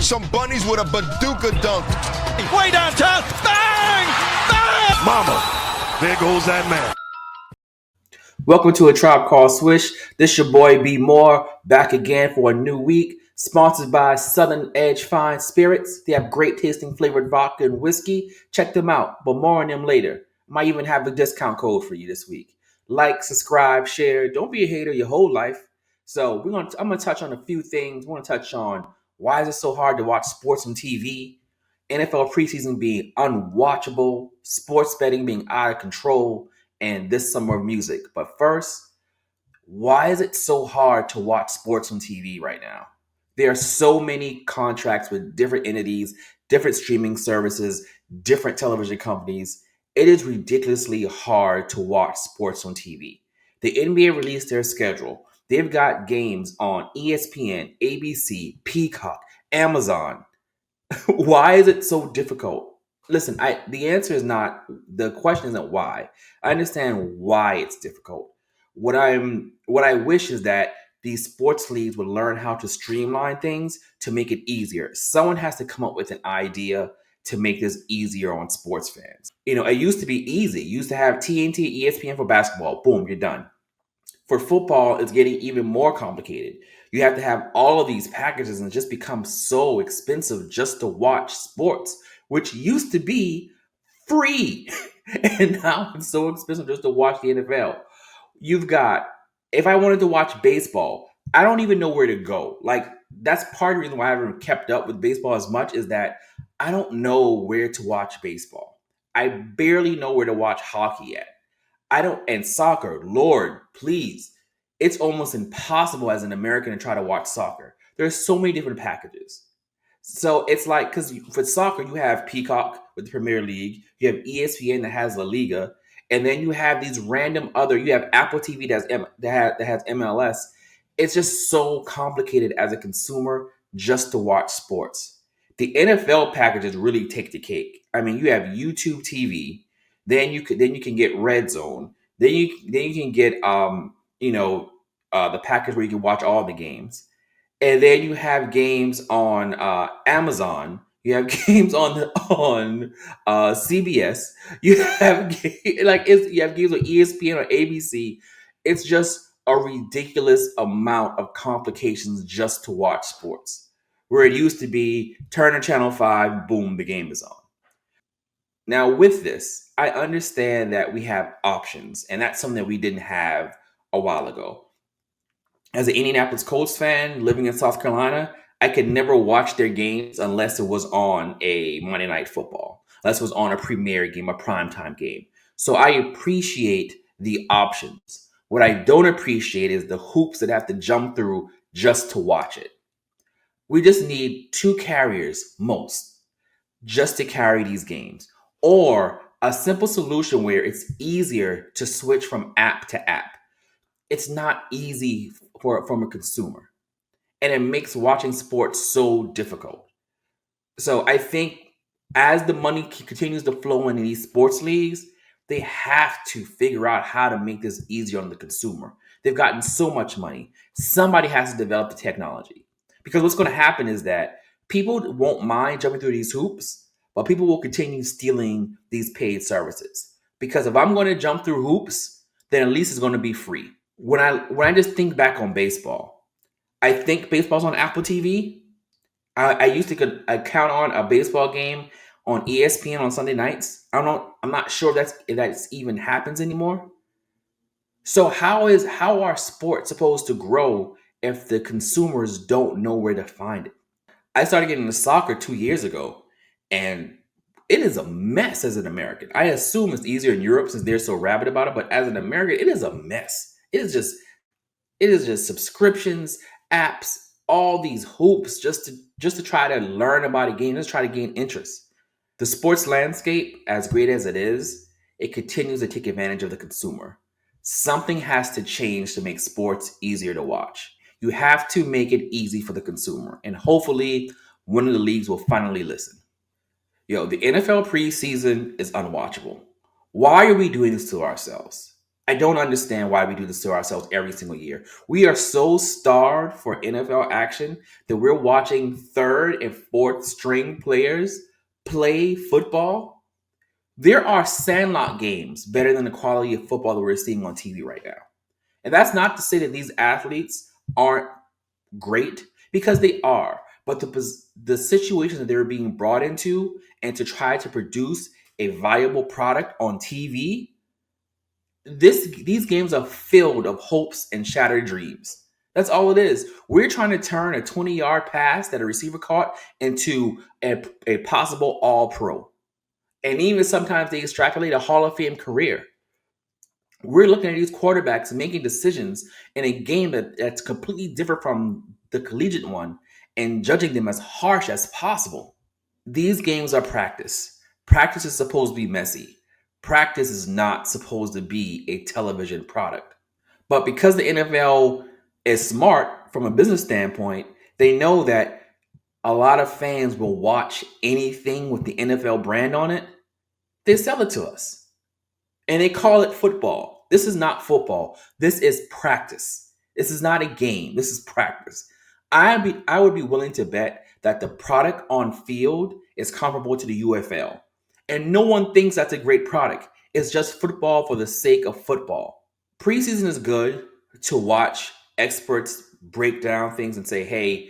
some bunnies with a bazooka dunk. Way downtown. Bang! Bang! Mama, there goes that man. Welcome to A Tribe Called Swish. This your boy B Moore, back again for a new week. Sponsored by Southern Edge Fine Spirits. They have great tasting flavored vodka and whiskey. Check them out, but more on them later. Might even have a discount code for you this week. Like, subscribe, share. Don't be a hater your whole life. So I'm gonna touch on a few things. We're gonna touch on why is it so hard to watch sports on TV, NFL preseason being unwatchable, sports betting being out of control, and this summer of music. But first, why is it so hard to watch sports on TV right now? There are so many contracts with different entities, different streaming services, different television companies. It is ridiculously hard to watch sports on TV. The NBA released their schedule. They've got games on ESPN, ABC, Peacock, Amazon. Why is it so difficult? Listen, the answer is not, the question isn't why. I understand why it's difficult. What I wish is that these sports leagues would learn how to streamline things to make it easier. Someone has to come up with an idea to make this easier on sports fans. You know, it used to be easy. You used to have TNT, ESPN for basketball. Boom, you're done. For football, it's getting even more complicated. You have to have all of these packages and it just becomes so expensive just to watch sports, which used to be free. And now it's so expensive just to watch the NFL. You've got, if I wanted to watch baseball, I don't even know where to go. Like, that's part of the reason why I haven't kept up with baseball as much, is that I don't know where to watch baseball. I barely know where to watch hockey at. And soccer, Lord, please. It's almost impossible as an American to try to watch soccer. There's so many different packages. So it's like, because for soccer, you have Peacock with the Premier League, you have ESPN that has La Liga, and then you have these random you have Apple TV that has MLS. It's just so complicated as a consumer just to watch sports. The NFL packages really take the cake. I mean, you have YouTube TV, then you can get Red Zone, then you can get the package where you can watch all the games. And then you have games on Amazon. You have games on CBS. You have you have games on ESPN or ABC. It's just a ridiculous amount of complications just to watch sports. Where it used to be turn on channel 5, boom, the game is on. Now with this, I understand that we have options, and that's something that we didn't have a while ago. As an Indianapolis Colts fan living in South Carolina, I could never watch their games unless it was on a Monday Night Football, unless it was on a premier game, a primetime game. So I appreciate the options. What I don't appreciate is the hoops that have to jump through just to watch it. We just need 2 carriers, most, just to carry these games. Or a simple solution where it's easier to switch from app to app. It's not easy from a consumer, and it makes watching sports so difficult. So I think as the money continues to flow into these sports leagues, they have to figure out how to make this easier on the consumer. They've gotten so much money. Somebody has to develop the technology, because what's going to happen is that people won't mind jumping through these hoops, but people will continue stealing these paid services. Because if I'm going to jump through hoops, then at least it's going to be free. When I just think back on baseball, I think baseball's on Apple TV. I used to count on a baseball game on ESPN on Sunday nights. I'm not sure if that's even happens anymore. So how are sports supposed to grow if the consumers don't know where to find it? I started getting into soccer 2 years ago, and it is a mess as an American. I assume it's easier in Europe since they're so rabid about it, but as an American, it is a mess. It is just subscriptions, apps, all these hoops just to try to learn about a game, just try to gain interest. The sports landscape, as great as it is, it continues to take advantage of the consumer. Something has to change to make sports easier to watch. You have to make it easy for the consumer, and hopefully one of the leagues will finally listen. The NFL preseason is unwatchable. Why are we doing this to ourselves? I don't understand why we do this to ourselves every single year. We are so starved for NFL action that we're watching third and fourth string players play football. There are sandlot games better than the quality of football that we're seeing on TV right now. And that's not to say that these athletes aren't great, because they are. But the situation that they're being brought into and to try to produce a viable product on TV, these games are filled of hopes and shattered dreams. That's all it is. We're trying to turn a 20-yard pass that a receiver caught into a possible all-pro. And even sometimes they extrapolate a Hall of Fame career. We're looking at these quarterbacks making decisions in a game that's completely different from the collegiate one and judging them as harsh as possible. These games are practice. Practice is supposed to be messy. Practice is not supposed to be a television product. But because the NFL is smart from a business standpoint, they know that a lot of fans will watch anything with the NFL brand on it. They sell it to us. And they call it football. This is not football. This is practice. This is not a game. This is practice. I would be willing to bet that the product on field is comparable to the UFL. And no one thinks that's a great product. It's just football for the sake of football. Preseason is good to watch experts break down things and say, hey,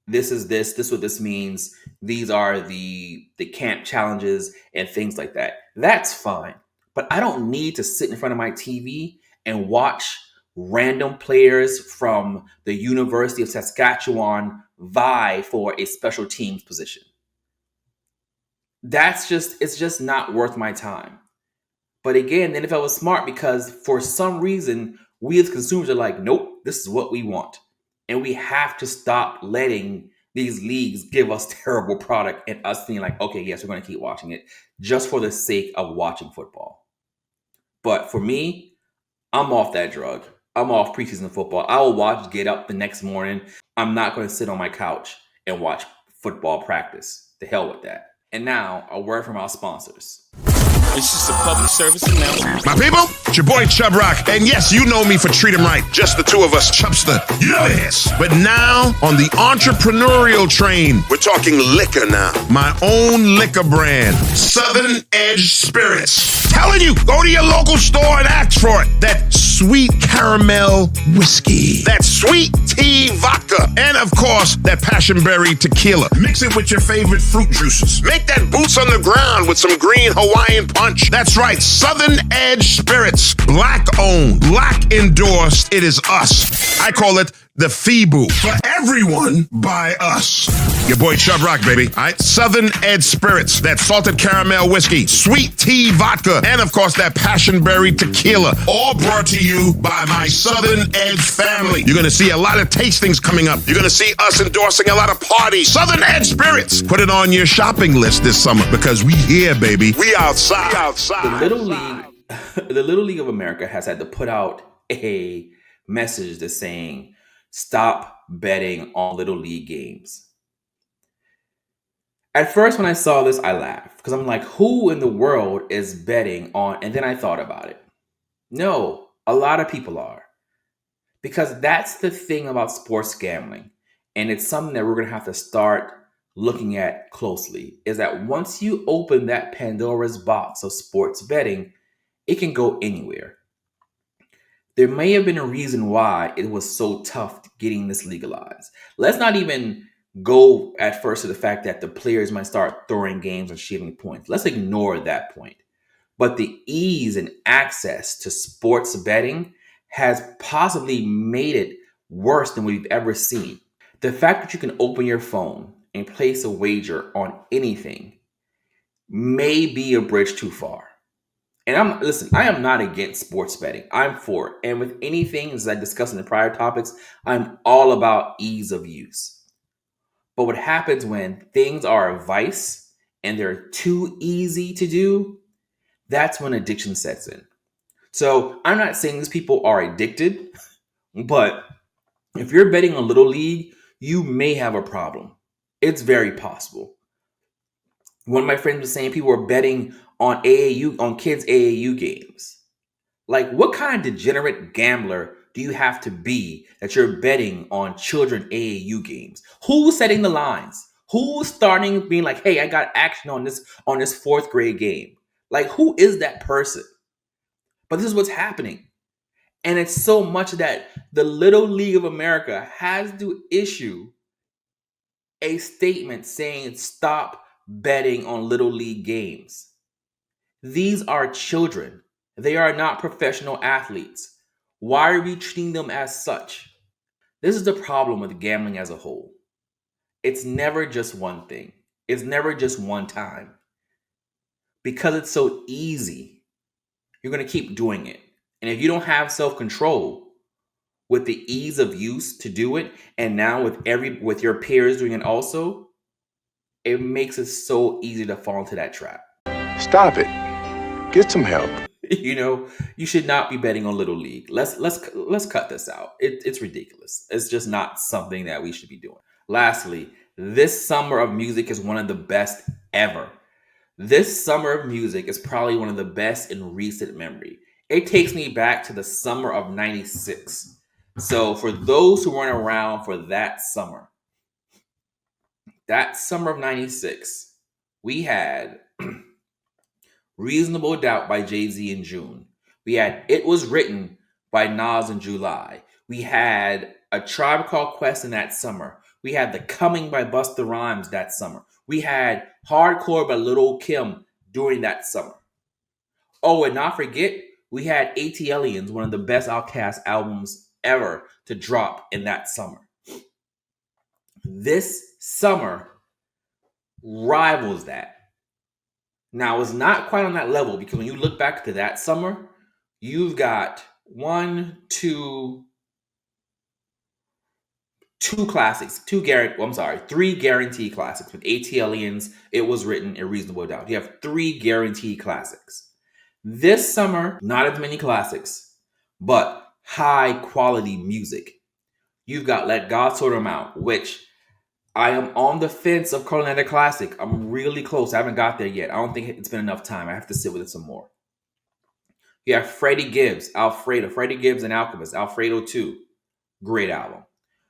this is what this means. These are the camp challenges and things like that. That's fine. But I don't need to sit in front of my TV and watch random players from the University of Saskatchewan vie for a special teams position. It's just not worth my time. But again, the NFL was smart because for some reason, we as consumers are like, nope, this is what we want. And we have to stop letting these leagues give us terrible product and us being like, okay, yes, we're going to keep watching it just for the sake of watching football. But for me, I'm off that drug. I'm off preseason football. I will get up the next morning. I'm not going to sit on my couch and watch football practice. The hell with that. And now, a word from our sponsors. It's just a public service announcement. My people, it's your boy Chub Rock. And yes, you know me for Treat 'em Right. Just the two of us, Chubster. Yes. But now, on the entrepreneurial train, we're talking liquor now. My own liquor brand, Southern Edge Spirits. Telling you, go to your local store and ask for it. That sweet caramel whiskey. That sweet tea vodka. And of course, that passion berry tequila. Mix it with your favorite fruit juices. Make that boots on the ground with some green Hawaiian punch. That's right, Southern Edge Spirits. Black owned, black endorsed. It is us. I call it the FIBU. For everyone, by us. Your boy Chub Rock, baby. All right, Southern Edge Spirits. That salted caramel whiskey, sweet tea vodka, and of course that passion berry tequila. All brought to you by my Southern Edge family. You're going to see a lot of tastings coming up. You're going to see us endorsing a lot of parties. Southern Edge Spirits. Put it on your shopping list this summer because we here, baby. We outside. The Little League of America has had to put out a message that's saying, stop betting on Little League games. At first, when I saw this, I laughed because I'm like, who in the world is betting on? And then I thought about it. No, a lot of people are. Because that's the thing about sports gambling. And it's something that we're going to have to start looking at closely, is that once you open that Pandora's box of sports betting, it can go anywhere. There may have been a reason why it was so tough getting this legalized. Let's not even go at first to the fact that the players might start throwing games and shaving points. Let's ignore that point. But the ease and access to sports betting has possibly made it worse than we've ever seen. The fact that you can open your phone and place a wager on anything may be a bridge too far. And I am not against sports betting. I'm for it. And with anything, as I discussed in the prior topics, I'm all about ease of use. But what happens when things are a vice and they're too easy to do, that's when addiction sets in. So I'm not saying these people are addicted, but if you're betting on Little League, you may have a problem. It's very possible. One of my friends was saying people were betting on kids' AAU games. Like, what kind of degenerate gambler do you have to be that you're betting on children AAU games? Who's setting the lines? Who's starting being like, hey, I got action on this fourth grade game? Like, who is that person? But this is what's happening. And it's so much that the Little League of America has to issue a statement saying stop betting on Little League games. These are children. They are not professional athletes. Why are we treating them as such? This is the problem with gambling as a whole. It's never just one thing. It's never just one time. Because it's so easy, you're going to keep doing it. And if you don't have self-control with the ease of use to do it, and now with your peers doing it also, it makes it so easy to fall into that trap. Stop it. Get some help. You should not be betting on Little League. Let's cut this out. It's ridiculous. It's just not something that we should be doing. Lastly, this summer of music is one of the best ever. This summer of music is probably one of the best in recent memory. It takes me back to the summer of '96. So for those who weren't around for that summer of '96, we had Reasonable Doubt by Jay-Z in June. We had It Was Written by Nas in July. We had A Tribe Called Quest in that summer. We had The Coming by Busta Rhymes that summer. We had Hardcore by Lil' Kim during that summer. Oh, and not forget, we had ATLiens, one of the best Outkast albums ever to drop in that summer. This summer rivals that. Now, it's not quite on that level because when you look back to that summer, you've got three guaranteed classics with ATLiens, It Was Written, and Reasonable Doubt. You have three guaranteed classics. This summer, not as many classics, but high quality music. You've got Let God Sort 'Em Out, which I am on the fence of calling that a classic. I'm really close. I haven't got there yet. I don't think it's been enough time. I have to sit with it some more. You have Freddie Gibbs, Alfredo. Freddie Gibbs and Alchemist, Alfredo 2. Great album.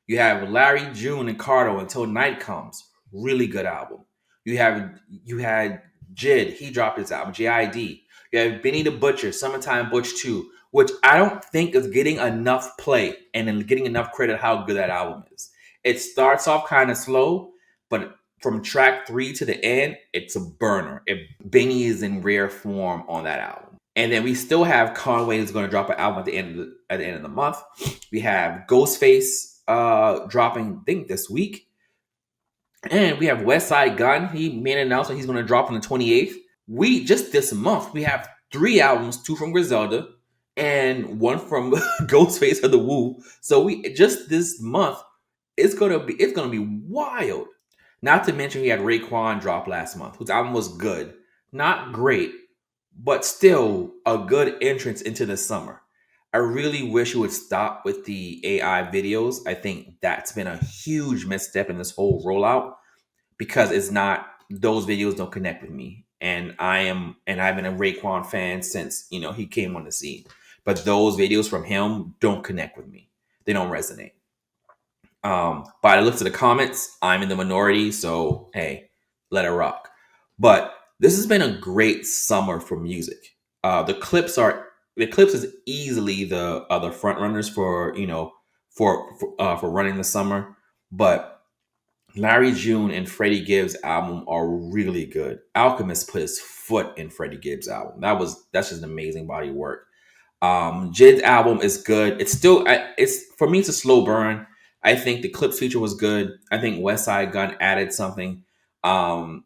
You have Larry June and Cardo, Until Night Comes. Really good album. You had Jid. He dropped his album, JID. You have Benny the Butcher, Summertime Butch 2, which I don't think is getting enough play and getting enough credit how good that album is. It starts off kind of slow, but from track 3 to the end, it's a burner. Benny is in rare form on that album. And then we still have Conway is going to drop an album at the end of the month. We have Ghostface dropping, I think, this week. And we have Westside Gunn. He made an announcement he's going to drop on the 28th. Just this month, we have 3 albums, 2 from Griselda and 1 from Ghostface of the Wu. So just this month, it's gonna be wild. Not to mention we had Raekwon drop last month, whose album was good. Not great, but still a good entrance into the summer. I really wish you would stop with the AI videos. I think that's been a huge misstep in this whole rollout because those videos don't connect with me. And I've been a Raekwon fan since, he came on the scene. But those videos from him don't connect with me. They don't resonate. By the looks of the comments, I'm in the minority, so hey, let it rock. But this has been a great summer for music. The Clips is easily the other front runners for running the summer. But Larry June and Freddie Gibbs' album are really good. Alchemist put his foot in Freddie Gibbs' album. That's just an amazing body of work. Jid's album is good. For me, it's a slow burn. I think the Clips feature was good. I think Westside Gunn added something. I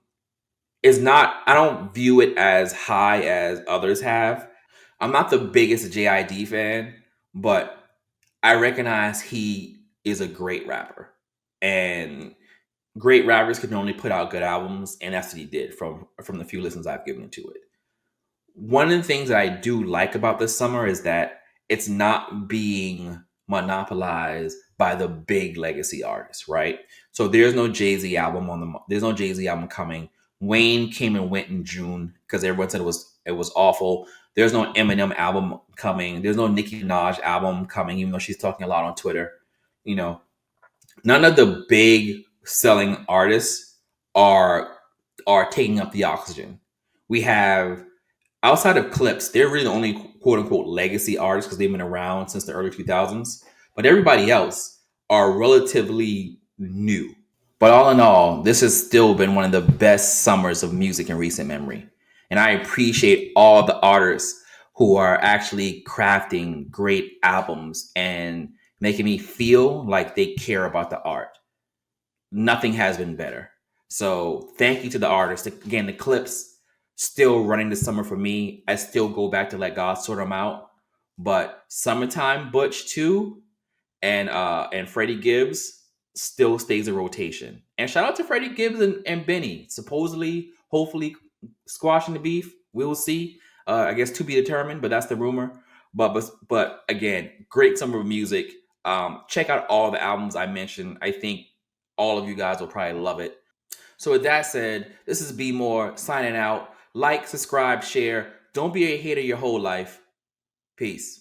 don't view it as high as others have. I'm not the biggest JID fan, but I recognize he is a great rapper. And great rappers can only put out good albums, and that's what he did from the few listens I've given to it. One of the things that I do like about this summer is that it's not being monopolized by the big legacy artists, right? So there's no Jay-Z album coming. Wayne came and went in June because everyone said it was awful. There's no Eminem album coming. There's no Nicki Minaj album coming, even though she's talking a lot on Twitter. You know, none of the big selling artists are taking up the oxygen. We have, outside of Clips, they're really the only quote unquote legacy artists because they've been around since the early 2000s. But everybody else are relatively new. But all in all, this has still been one of the best summers of music in recent memory. And I appreciate all the artists who are actually crafting great albums and making me feel like they care about the art. Nothing has been better. So thank you to the artists. Again, the Clips still running the summer for me. I still go back to Let God Sort Them Out. But Summertime Butch too, and Freddie Gibbs still stays in rotation. And shout out to Freddie Gibbs and Benny. Supposedly, hopefully, squashing the beef. We'll see. I guess to be determined, but that's the rumor. But again, great summer of music. Check out all the albums I mentioned. I think all of you guys will probably love it. So with that said, this is Be More signing out. Like, subscribe, share. Don't be a hater your whole life. Peace.